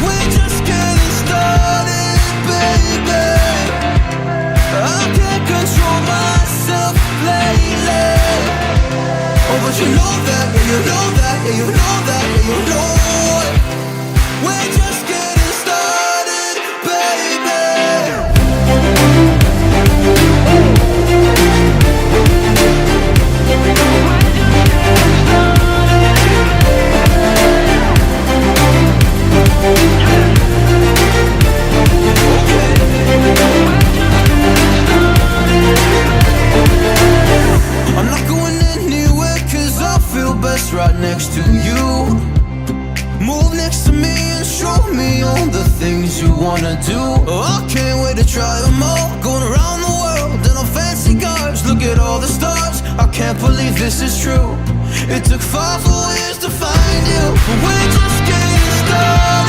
We're just getting started, baby. I can't control myself lately. Oh, but you know that, yeah, you know that, yeah, you know that, yeah, you know it. We're just getting started, baby. I'm not going anywhere 'cause I feel best right next to you. Move next to me and show me all the things you wanna do. Oh, I can't wait to try them all. Going around the world in on fancy cars. Look at all the stars. I can't believe this is true. It took 5 full years to find you. We're just getting started.